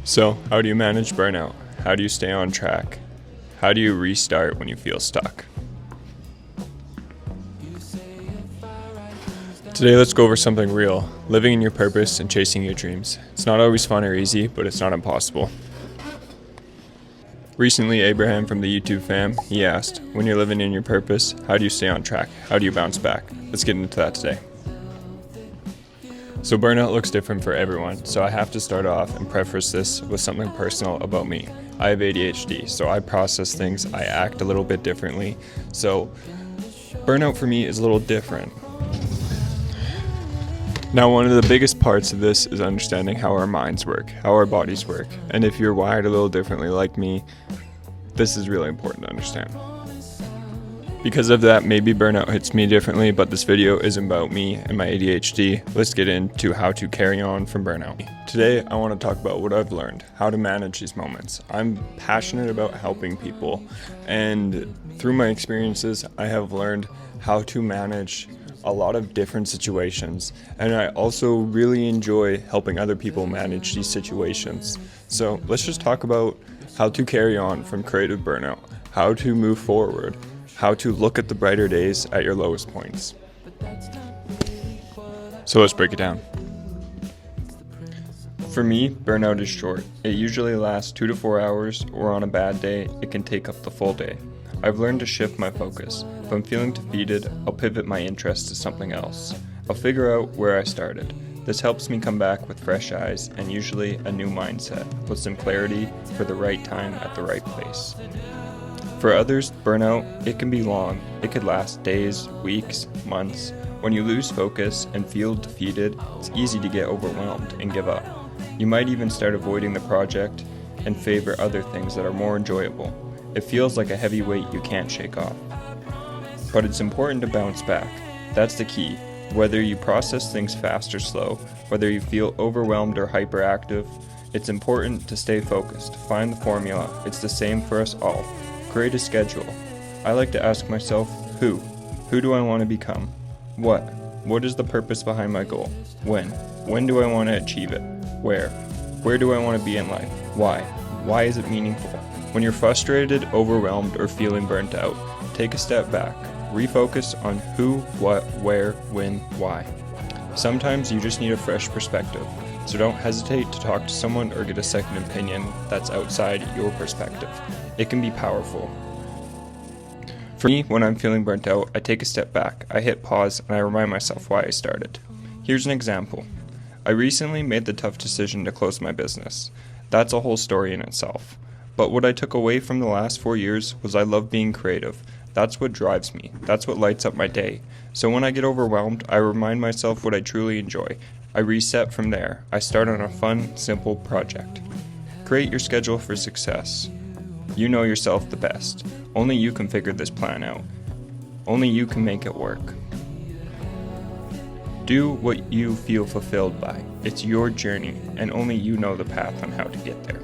So, how do you manage burnout? How do you stay on track? How do you restart when you feel stuck? Today, let's go over something real: living in your purpose and chasing your dreams. It's not always fun or easy, but it's not impossible. Recently, Abraham from the YouTube fam, he asked, when you're living in your purpose, how do you stay on track? How do you bounce back? Let's get into that today. So burnout looks different for everyone, so I have to start off and preface this with something personal about me. I have ADHD, so I process things, I act a little bit differently. So burnout for me is a little different. Now, one of the biggest parts of this is understanding how our minds work, how our bodies work. And if you're wired a little differently like me, this is really important to understand. Because of that, maybe burnout hits me differently, but this video isn't about me and my ADHD. Let's get into how to carry on from burnout. Today, I want to talk about what I've learned, how to manage these moments. I'm passionate about helping people, and through my experiences, I have learned how to manage a lot of different situations, and I also really enjoy helping other people manage these situations. So let's just talk about how to carry on from creative burnout, how to move forward, how to look at the brighter days at your lowest points. So let's break it down. For me, burnout is short. It usually lasts 2 to 4 hours, or on a bad day, it can take up the full day. I've learned to shift my focus. If I'm feeling defeated, I'll pivot my interest to something else. I'll figure out where I started. This helps me come back with fresh eyes and usually a new mindset, with some clarity for the right time at the right place. For others, burnout, it can be long. It could last days, weeks, months. When you lose focus and feel defeated, it's easy to get overwhelmed and give up. You might even start avoiding the project and favor other things that are more enjoyable. It feels like a heavy weight you can't shake off. But it's important to bounce back. That's the key. Whether you process things fast or slow, whether you feel overwhelmed or hyperactive, it's important to stay focused. Find the formula. It's the same for us all. Create a schedule. I like to ask myself, who? Who do I want to become? What? What is the purpose behind my goal? When? When do I want to achieve it? Where? Where do I want to be in life? Why? Why is it meaningful? When you're frustrated, overwhelmed, or feeling burnt out, take a step back. Refocus on who, what, where, when, why. Sometimes you just need a fresh perspective, so don't hesitate to talk to someone or get a second opinion that's outside your perspective. It can be powerful. For me, when I'm feeling burnt out, I take a step back, I hit pause, and I remind myself why I started. Here's an example. I recently made the tough decision to close my business. That's a whole story in itself. But what I took away from the last 4 years was I love being creative. That's what drives me. That's what lights up my day. So when I get overwhelmed, I remind myself what I truly enjoy. I reset from there. I start on a fun, simple project. Create your schedule for success. You know yourself the best. Only you can figure this plan out. Only you can make it work. Do what you feel fulfilled by. It's your journey, and only you know the path on how to get there.